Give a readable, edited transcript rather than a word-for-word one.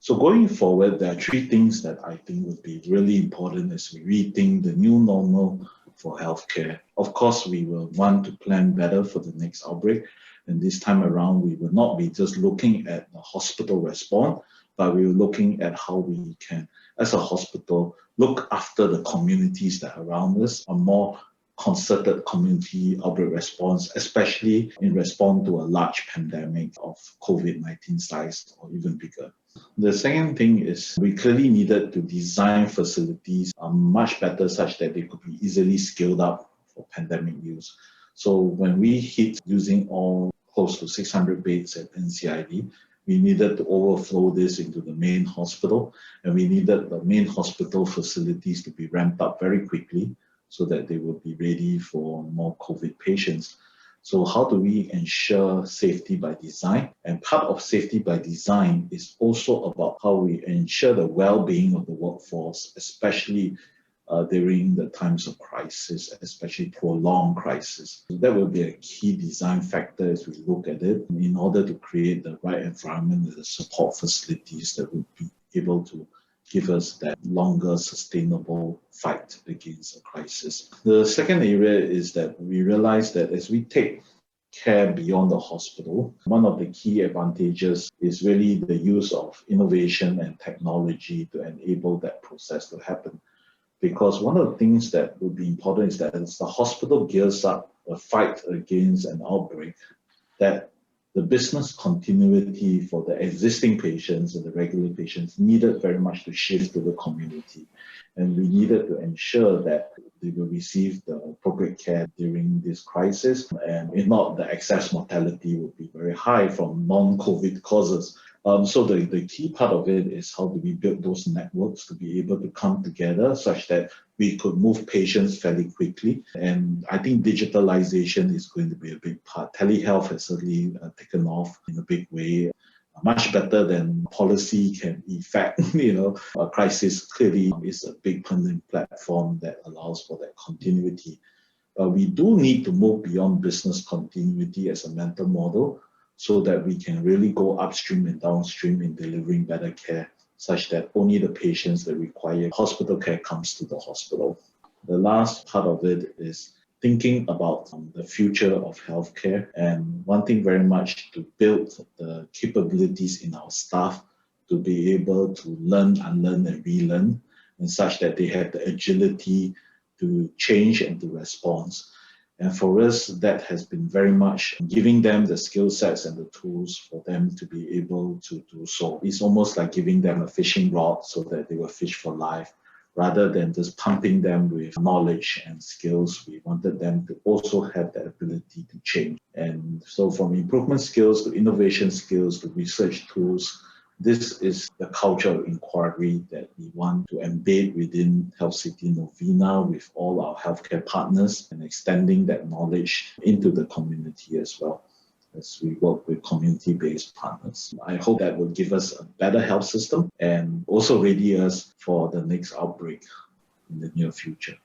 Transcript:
So going forward, there are three things that I think would be really important as we rethink the new normal for healthcare. Of course, we will want to plan better for the next outbreak. And this time around, we will not be just looking at the hospital response, but we are looking at how we can, as a hospital, look after the communities that are around us, a more concerted community outbreak response, especially in response to a large pandemic of COVID-19 size or even bigger. The second thing is we clearly needed to design facilities much better such that they could be easily scaled up for pandemic use. So when we hit using all close to 600 beds at NCID, we needed to overflow this into the main hospital, and we needed the main hospital facilities to be ramped up very quickly so that they will be ready for more COVID patients. So how do we ensure safety by design? And part of safety by design is also about how we ensure the well-being of the workforce, especially during the times of crisis, especially prolonged crisis. So that will be a key design factor as we look at it in order to create the right environment and the support facilities that will be able to give us that longer sustainable fight against a crisis. The second area is that we realize that as we take care beyond the hospital, one of the key advantages is really the use of innovation and technology to enable that process to happen. Because one of the things that would be important is that as the hospital gears up a fight against an outbreak, that the business continuity for the existing patients and the regular patients needed very much to shift to the community. And we needed to ensure that they will receive the appropriate care during this crisis. And if not, the excess mortality would be very high from non-COVID causes. So the key part of it is how do we build those networks to be able to come together such that we could move patients fairly quickly. And I think digitalization is going to be a big part. Telehealth has certainly taken off in a big way. Much better than policy can effect, a crisis clearly is a big permanent platform that allows for that continuity. But we do need to move beyond business continuity as a mental model so that we can really go upstream and downstream in delivering better care, such that only the patients that require hospital care comes to the hospital. The last part of it is thinking about the future of healthcare, and wanting very much to build the capabilities in our staff to be able to learn, unlearn, and relearn, and such that they have the agility to change and to respond. And for us, that has been very much giving them the skill sets and the tools for them to be able to do so. It's almost like giving them a fishing rod so that they will fish for life, rather than just pumping them with knowledge and skills. We wanted them to also have the ability to change. And so from improvement skills to innovation skills to research tools, this is the culture of inquiry that we want to embed within HealthCity Novena with all our healthcare partners, and extending that knowledge into the community as well as we work with community-based partners. I hope that will give us a better health system and also ready us for the next outbreak in the near future.